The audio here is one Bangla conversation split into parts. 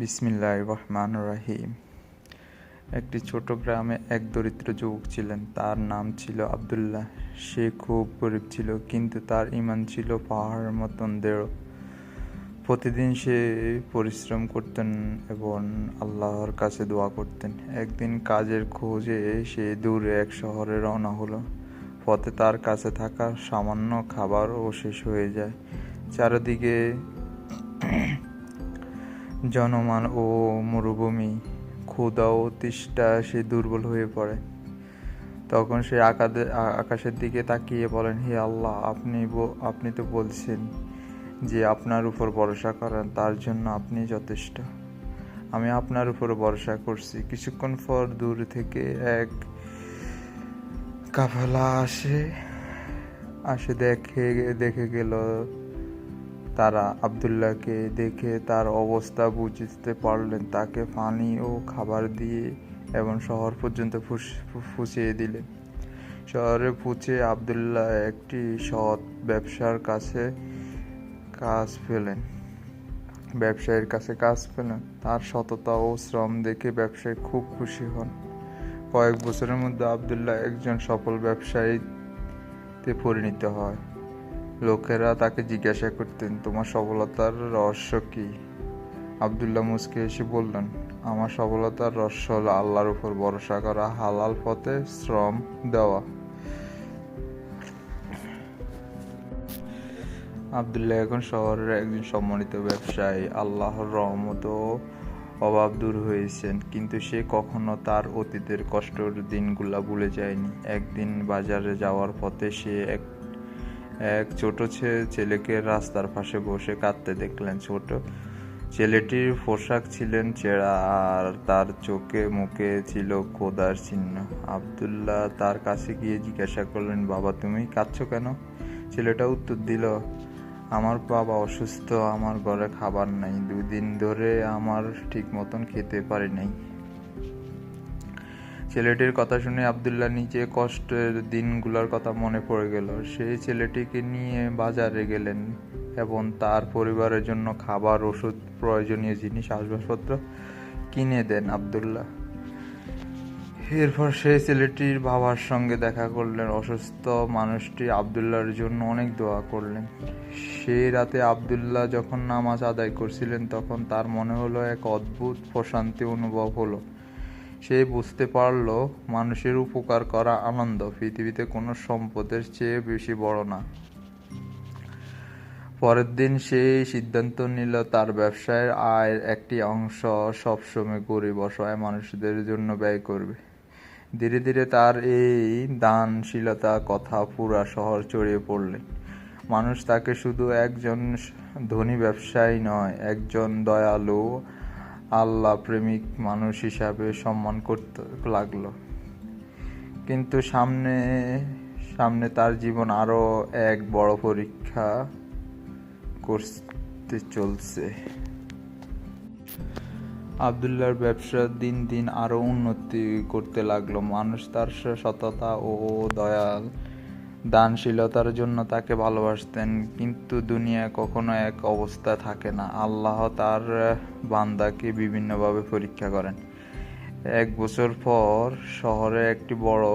বিসমিল্লাহির রহমানির রহিম। একটি ছোট গ্রামে এক দরিদ্র যুবক ছিলেন। তার নাম ছিল আব্দুল্লাহ। সে খুব গরিব ছিল, কিন্তু তার ঈমান ছিল পাহাড়ের মতন দৃঢ়। প্রতিদিন সে পরিশ্রম করতেন এবং আল্লাহর কাছে দোয়া করতেন। একদিন কাজের খোঁজে সে দূরে এক শহরে রওনা হলো। পথে তার কাছে থাকা সামান্য খাবারও শেষ হয়ে যায়। চারিদিকে জনমান ও মরুভূমি, ক্ষুধা ও তৃষ্ণায় সে দুর্বল হয়ে পড়ে। তখন সে আকাশের দিকে তাকিয়ে বলেন, হে আল্লাহ, আপনি তো বলছেন যে আপনার উপর ভরসা করেন, তার জন্য আপনি যথেষ্ট। আমি আপনার উপর ভরসা করছি। কিছুক্ষণ পর দূর থেকে এক কাফেলা আসে দেখে গেল। তারা আব্দুল্লাহকে দেখে তার অবস্থা বুঝতে পারলেন। তাকে পানি ও খাবার দিয়ে এবং শহর পর্যন্ত পৌঁছিয়ে দিলেন। শহরে পৌঁছে আব্দুল্লাহ একটি সৎ ব্যবসায়ীর কাছে কাজ পেলেন। তার সততা ও শ্রম দেখে ব্যবসায়ী খুব খুশি হন। কয়েক বছরের মধ্যে আব্দুল্লাহ একজন সফল ব্যবসায়ীতে পরিণত হয়। লোকেরা তাকে জিজ্ঞাসা করতেন, তোমার সফলতার রহস্য কি? আব্দুল্লাহ মুচকি হেসে বললেন, আমার সফলতার রহস্য হলো আল্লাহর উপর ভরসা করা, হালাল পথে শ্রম দেওয়া। আব্দুল্লাহ এখন শহরের একজন সম্মানিত ব্যবসায়ী। আল্লাহর রহমত ও অভাব দূর হয়েছেন, কিন্তু সে কখনো তার অতীতের কষ্টের দিনগুলা ভুলে যায়নি। একদিন বাজারে যাওয়ার পথে সে এক ছোট ছেলেকে রাস্তার পাশে বসে কাঁদতে দেখলেন। ছোট ছেলেটির পোশাক ছিলেন ছেঁড়া আর তার চোখে মুখে ছিল ক্ষুধার চিহ্ন। আব্দুল্লাহ তার কাছে গিয়ে জিজ্ঞাসা করলেন, বাবা, তুমি কাঁদছো কেন? ছেলেটা উত্তর দিল, আমার বাবা অসুস্থ, আমার ঘরে খাবার নাই, 2 দিন ধরে আমার ঠিক মতন খেতে পারি নাই। ছেলেটির কথা শুনে আব্দুল্লাহ নিজে কষ্টের দিনগুলোর কথা মনে পড়ে গেল। সেই ছেলেটিকে নিয়ে বাজারে গেলেন এবং তার পরিবারের জন্য খাবার, ওষুধ, প্রয়োজনীয় জিনিস, আসবাবপত্র কিনে দেন আব্দুল্লাহ। এরপর সেই ছেলেটির বাবার সঙ্গে দেখা করলেন। অসুস্থ মানুষটি আব্দুল্লাহর জন্য অনেক দোয়া করলেন। সেই রাতে আব্দুল্লাহ যখন নামাজ আদায় করছিলেন, তখন তার মনে হলো এক অদ্ভুত প্রশান্তি অনুভব হলো। সে বুঝতে পারল, মানুষের উপকার করা আনন্দ পৃথিবীতে কোনো সম্পদের চেয়ে বেশি বড় না। পরের দিন সে সিদ্ধান্ত নিল তার ব্যবসায়ের আয়ের একটি অংশ সবসময় গরিব অসহায় মানুষদের জন্য ব্যয় করবে। ধীরে ধীরে তার এই দানশীলতা কথা পুরা শহর ছড়িয়ে পড়লেন। মানুষ তাকে শুধু একজন ধনী ব্যবসায়ী নয়, একজন দয়ালু, আল্লাহ প্রেমিক মানুষ হিসাবে সম্মান করতে লাগলো। কিন্তু সামনে তার জীবন আরো এক বড় পরীক্ষা করতে চলছে। আব্দুল্লাহর ব্যবসা দিন দিন আরো উন্নতি করতে লাগলো। মানুষ তার সততা ও দানশীলতার জন্য তাকে ভালোবাসতেন। কিন্তু দুনিয়া কখনো এক অবস্থা থাকে না। আল্লাহ তার বান্দাকে বিভিন্নভাবে পরীক্ষা করেন। 1 বছর পর শহরে একটি বড়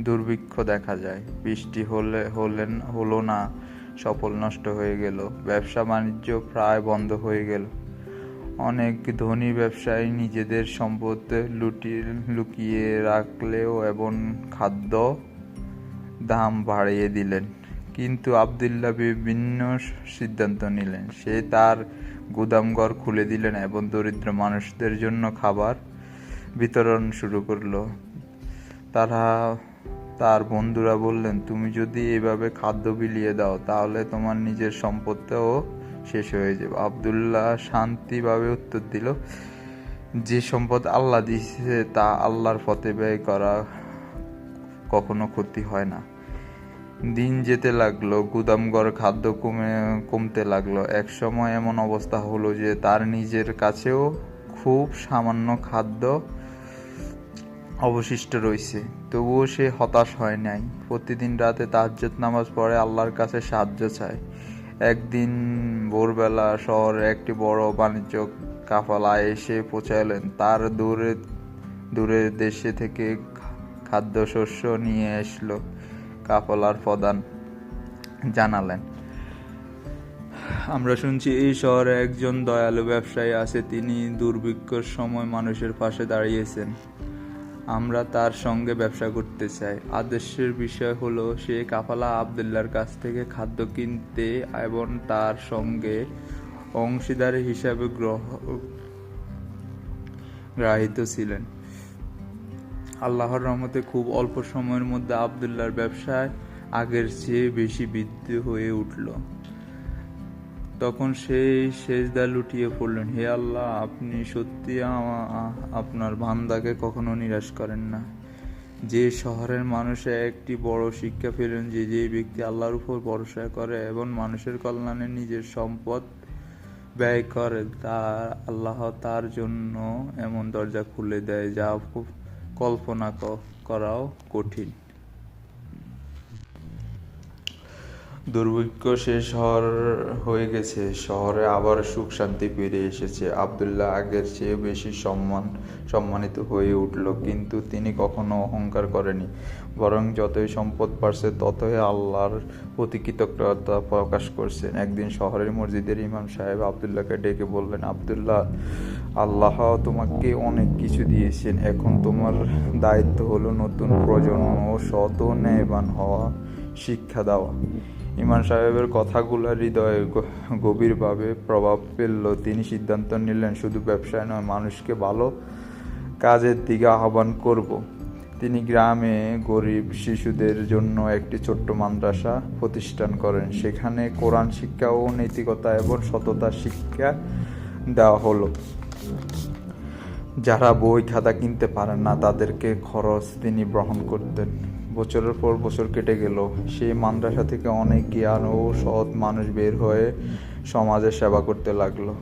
দুর্ভিক্ষ দেখা যায়। বৃষ্টি হলো না, ফসল নষ্ট হয়ে গেল, ব্যবসা বাণিজ্য প্রায় বন্ধ হয়ে গেল। অনেক ধনী ব্যবসায়ী নিজেদের সম্পদ লুকিয়ে রাখলেও এবং খাদ্য দাম বাড়িয়ে দিলেন। কিন্তু আব্দুল্লাহ ভিন্ন সিদ্ধান্ত নিলেন। সে তার গুদামঘর খুলে দিলেন এবং দরিদ্র মানুষদের জন্য খাবার বিতরণ শুরু করলো। তার বন্ধুরা বললেন, তুমি যদি এভাবে খাদ্য বিলিয়ে দাও, তাহলে তোমার নিজের সম্পদটাও শেষ হয়ে যাবে। আব্দুল্লাহ শান্তিভাবে উত্তর দিল, যে সম্পদ আল্লাহ দিয়েছে তা আল্লাহর পথে ব্যয় করা কখনো ক্ষতি হয় না। দিন যেতে লাগলো, গুদামঘর খাদ্য কমতে লাগলো। এক সময় এমন অবস্থা হলো যে তার নিজের কাছেও খুব সামান্য খাদ্য অবশিষ্ট রয়েছে। তবুও সে হতাশ হয় নাই। প্রতিদিন রাতে তাহাজ্জুদ নামাজ পড়ে আল্লাহর কাছে সাহায্য চায়। একদিন ভোরবেলা শহরে একটি বড় বাণিজ্য কাফেলা এসে পৌঁছালেন। তার দূরের দেশে থেকে খাদ্যশস্য নিয়ে আসলো। কাফেলার প্রধান জানালেন, আমরা শুনছি এই শহরে একজন দয়ালু ব্যবসায়ী আছে, তিনি দুর্ভিক্ষের সময় মানুষের পাশে দাঁড়িয়েছেন। আমরা তার সঙ্গে ব্যবসা করতে চাই। আদেশের বিষয় হলো সে কাফেলা আবদুল্লাহর কাছ থেকে খাদ্য কিনতে এবং তার সঙ্গে অংশীদার হিসাবে গ্রাহিত ছিলেন। আল্লাহর রহমতে খুব অল্প সময়ের মধ্যে আবদুল্লাহর ব্যবসায় আগের চেয়ে বেশি বৃদ্ধি হয়ে উঠল। তখন সেই সেজদা লুটিয়ে পড়লেন, হে আল্লাহ, আপনি সত্যি আপনার বান্দাকে কখনো নিরাশ করেন না। যে শহরের মানুষ একটি বড় শিক্ষা পেলেন যে যে ব্যক্তি আল্লাহর উপর ভরসা করে এবং মানুষের কল্যাণে নিজের সম্পদ ব্যয় করে, আল্লাহ তার জন্য এমন দরজা খুলে দেয় যা কল্পনা করাও কঠিন। দুর্ভিক্ষ শেষ হয়ে গেছে, শহরে আবার সুখ শান্তি ফিরে এসেছে। আবদুল্লাহ আগের চেয়ে বেশি সম্মানিত হয়ে উঠল, কিন্তু তিনি কখনো অহংকার করেনি, বরং যতই সম্পদ বাড়ছে ততই আল্লাহর প্রতি কৃতজ্ঞতা প্রকাশ করছেন। একদিন শহরের মসজিদের ইমাম সাহেব আবদুল্লাহকে ডেকে বললেন, আবদুল্লাহ, আল্লাহ তোমাকে অনেক কিছু দিয়েছেন, এখন তোমার দায়িত্ব হলো নতুন প্রজন্ম সৎ ও ন্যায়বান হওয়া শিক্ষা দেওয়া। ইমাম সাহেবের কথাগুলো হৃদয়ে গভীরভাবে প্রভাব ফেলল। তিনি সিদ্ধান্ত নিলেন শুধু ব্যবসায় নয়, মানুষকে ভালো কাজের দিকে আহ্বান করব। তিনি গ্রামে গরিব শিশুদের জন্য একটি ছোট্ট মাদ্রাসা প্রতিষ্ঠান করেন। সেখানে কোরআন শিক্ষা ও নৈতিকতা এবং সততা শিক্ষা দেওয়া হলো। যারা বই খাতা কিনতে পারেন না তাদেরকে খরচ তিনি বহন করতেন। বছরের পর বছর কেটে গেল। সেই মাদ্রাসা থেকে অনেক জ্ঞান ও সৎ মানুষ বের হয়ে সমাজের সেবা করতে লাগলো।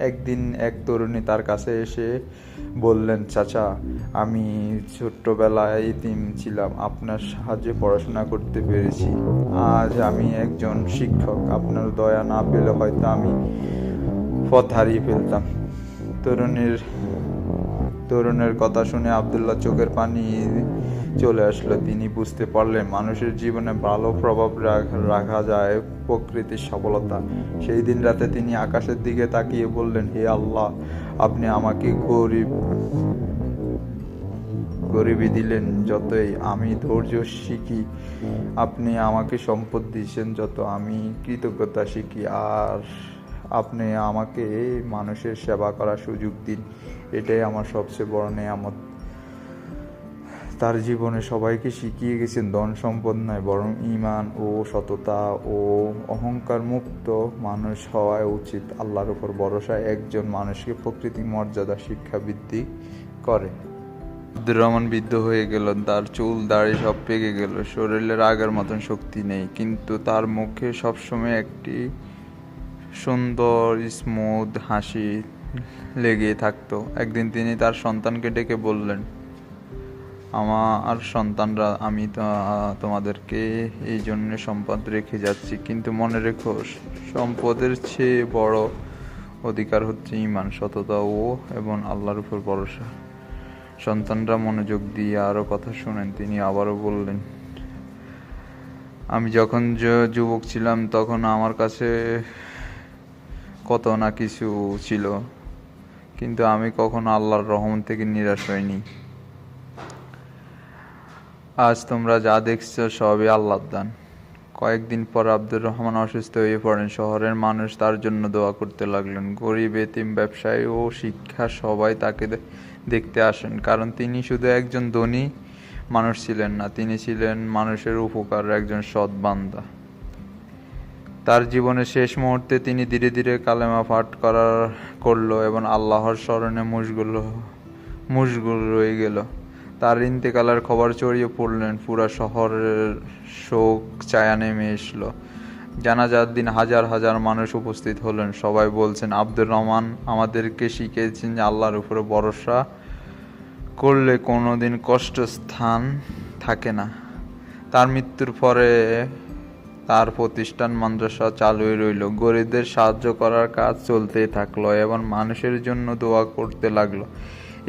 একদিন এক তরুণী তার কাছে এসে বললেন, চাচা, আমি ছোট্টবেলায় এতিম ছিলাম, আপনার সাহায্যে পড়াশোনা করতে পেরেছি। আজ আমি একজন শিক্ষক, আপনার দয়া না পেলে হয়তো আমি পথ হারিয়ে ফেলতাম। তরুণের কথা শুনে আবদুল্লাহ চোখের পানি চলে আসলো। তিনি বুঝতে পারলেন মানুষের জীবনে ভালো প্রভাব রাখা যায় প্রকৃতির সফলতা। সেই দিন রাতে তিনি আকাশের দিকে তাকিয়ে বললেন, হে আল্লাহ, আপনি আমাকে গরিবী দিলেন যতই আমি ধৈর্য শিখি, আপনি আমাকে সম্পদ দিয়েছেন যত আমি কৃতজ্ঞতা শিখি, আর আপনি আমাকে মানুষের সেবা করার সুযোগ দিন, এটাই আমার সবচেয়ে বড় নেয়ামত। তার জীবনে সবাইকে শিখিয়ে গেছেন ধন সম্পদ নয়, বরং ঈমান ও সততা ও অহংকার মুক্ত মানুষ হওয়া উচিত। আল্লাহর উপর ভরসায় একজন মানুষকে প্রকৃতি মর্যাদা শিক্ষা বৃদ্ধি করে। আব্দুর রহমান বৃদ্ধ হয়ে গেল, তার চুল দাড়ি সব পেকে গেল, শরীরের আগের মতন শক্তি নেই, কিন্তু তার মুখে সবসময় একটি সুন্দর স্মুথ হাসি লেগে থাকতো। একদিন তিনি তার সন্তানকে ডেকে বললেন, আমার সন্তানরা, আমি তোমাদেরকে এই জন্য সম্পদ রেখে যাচ্ছি, কিন্তু মনে রেখো, সম্পদের চেয়ে বড় অধিকার হচ্ছে ঈমান, সততা এবং আল্লাহর উপর ভরসা। সন্তানরা মনোযোগ দিয়ে আরো কথা শুনেন। তিনি আবারও বললেন, আমি যখন যুবক ছিলাম তখন আমার কাছে কত না কিছু ছিল, কিন্তু আমি কখনো আল্লাহর রহমত থেকে নিরাশ হইনি। আজ তোমরা যা দেখছো সবই আল্লাহর দান। কয়েকদিন পর আব্দুর রহমান অসুস্থ হয়ে পড়েন। শহরের মানুষ তার জন্য দোয়া করতে লাগলেন। গরিব, এতিম, ব্যবসায়ী ও শিক্ষা সবাই তাকে দেখতে আসেন, কারণ তিনি শুধু একজন ধনী মানুষ ছিলেন না, তিনি ছিলেন মানুষের উপকারের একজন সৎ বান্দা। তার জীবনের শেষ মুহূর্তে তিনি ধীরে ধীরে কালেমা পাঠ করলো এবং আল্লাহর স্মরণে মশগুল রয়ে গেল। তার ইন্তেকালের খবর ছড়িয়ে পড়লেন, পুরা শহরের শোক ছায়া নেমে এসলো। জানাজার দিন হাজার হাজার মানুষ উপস্থিত হলেন। সবাই বলছেন, আব্দুর রহমান আমাদেরকে শিখিয়েছেন যে আল্লাহর উপরে ভরসা করলে কোনোদিন কষ্ট স্থান থাকে না। তার তার প্রতিষ্ঠান মাদ্রাসা চালুই রইল। গরিবদের সাহায্য করার কাজ চলতেই থাকলো এবং মানুষের জন্য দোয়া করতে লাগলো।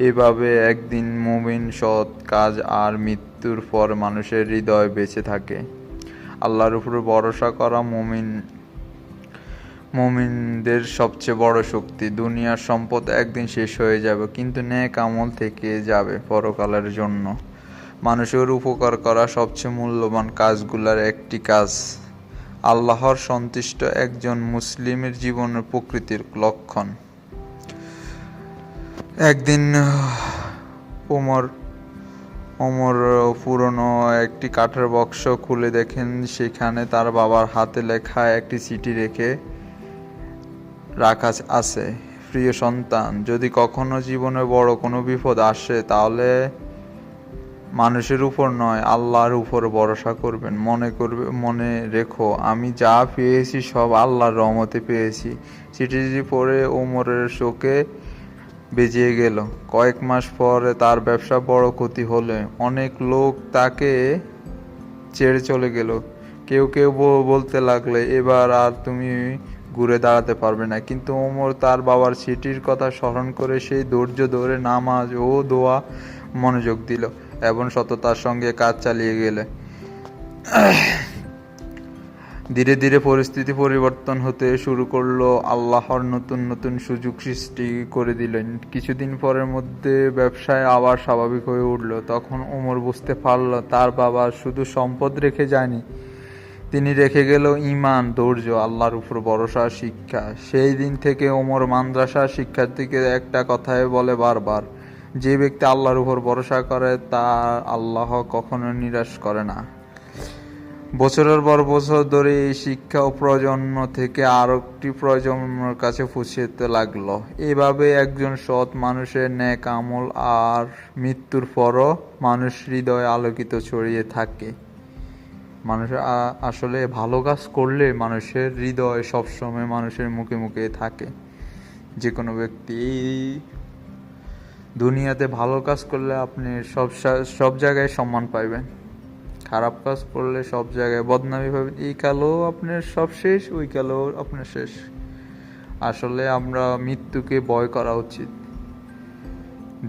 এভাবে একদিন মুমিন সৎ কাজ আর মৃত্যুর পর মানুষের হৃদয় বেঁচে থাকে। আল্লাহর উপর ভরসা করা মুমিনদের সবচেয়ে বড় শক্তি। দুনিয়ার সম্পদ একদিন শেষ হয়ে যাবে, কিন্তু নেক আমল থেকে যাবে পরকালের জন্য। মানুষের উপকার করা সবচেয়ে মূল্যবান কাজগুলোর একটি কাজ। আল্লাহর সন্তুষ্ট একজন মুসলিমের জীবনের প্রকৃতির লক্ষণ। একদিন ওমর পুরনো একটি কাঠের বাক্স খুলে দেখেন সেখানে তার বাবার হাতে লেখা একটি চিঠি রাখা আছে। প্রিয় সন্তান, যদি কখনো জীবনে বড় কোনো বিপদ আসে তাহলে মানুষের উপর নয়, আল্লাহর উপর ভরসা করবেন। মনে রেখো, আমি যা পেয়েছি সব আল্লাহর রহমতে পেয়েছি। চিঠিটি পড়ে ওমরের চোখে বেজে গেল। কয়েক মাস পরে তার ব্যবসা বড় ক্ষতি হলে অনেক লোক তাকে ছেড়ে চলে গেল। কেউ কেউ বলতে লাগলে, এবার আর তুমি ঘুরে দাঁড়াতে পারবে না। কিন্তু ওমর তার বাবার চিঠির কথা স্মরণ করে সেই ধৈর্য ধরে নামাজ ও দোয়া মনোযোগ দিল এবং সততার সঙ্গে কাজ চালিয়ে গেলে ধীরে ধীরে পরিস্থিতি পরিবর্তন হতে শুরু করলো। আল্লাহর নতুন নতুন সুযোগ সৃষ্টি করে দিলেন। কিছুদিন পরের মধ্যে ব্যবসায় আবার স্বাভাবিক হয়ে উঠল। তখন ওমর বুঝতে পারল তার বাবা শুধু সম্পদ রেখে যায়নি, তিনি রেখে গেল ঈমান, ধৈর্য, আল্লাহর উপর ভরসা, শিক্ষা। সেই দিন থেকে ওমর মাদ্রাসার শিক্ষার্থীকে একটা কথাই বলে বারবার, যে ব্যক্তি আল্লাহর উপর ভরসা করে তা আল্লাহ কখনো নিরাশ করে না। বছরের পর বছর ধরে এই শিক্ষা ও প্রজন্ম থেকে আরেকটি প্রজন্মের কাছে পৌঁছতে লাগলো। এভাবে একজন সৎ মানুষের নেক আমল আর মৃত্যুর পরও মানুষ হৃদয়ে আলোকিত ছড়িয়ে থাকে। মানুষের আসলে ভালো কাজ করলে মানুষের হৃদয় সবসময় মানুষের মুখে মুখে থাকে। যে কোনো ব্যক্তি দুনিয়াতে ভালো কাজ করলে আপনি সব জায়গায় সম্মান পাইবেন, খারাপ কাজ করলে সব জায়গায় বদনামি পাবেন। এই কালেও আপনার সব শেষ, ওই কালেও আপনার শেষ। আসলে আমরা মৃত্যুকে ভয় করা উচিত।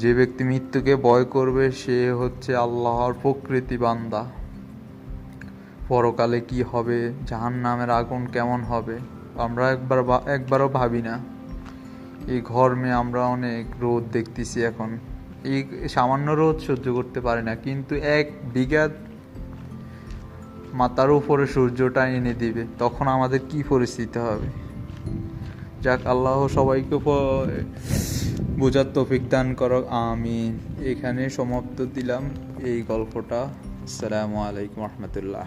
যে ব্যক্তি মৃত্যুকে ভয় করবে সে হচ্ছে আল্লাহর প্রকৃতি বান্দা। পরকালে কি হবে, জাহান্নামের আগুন কেমন হবে, আমরা একবারও ভাবি না। এই গরমে আমরা অনেক রোদ দেখতেছি এখন, এই সামান্য রোদ সহ্য করতে পারি না, কিন্তু 1 বিঘা মাথার উপরে সূর্যটা এনে দিবে, তখন আমাদের কি পরিস্থিতি হবে। যাক, আল্লাহ সবাইকে বোঝার তৌফিক দান করুক, আমিন। এখানে সমাপ্ত দিলাম এই গল্পটা। আসসালামু আলাইকুম রহমতুল্লাহ।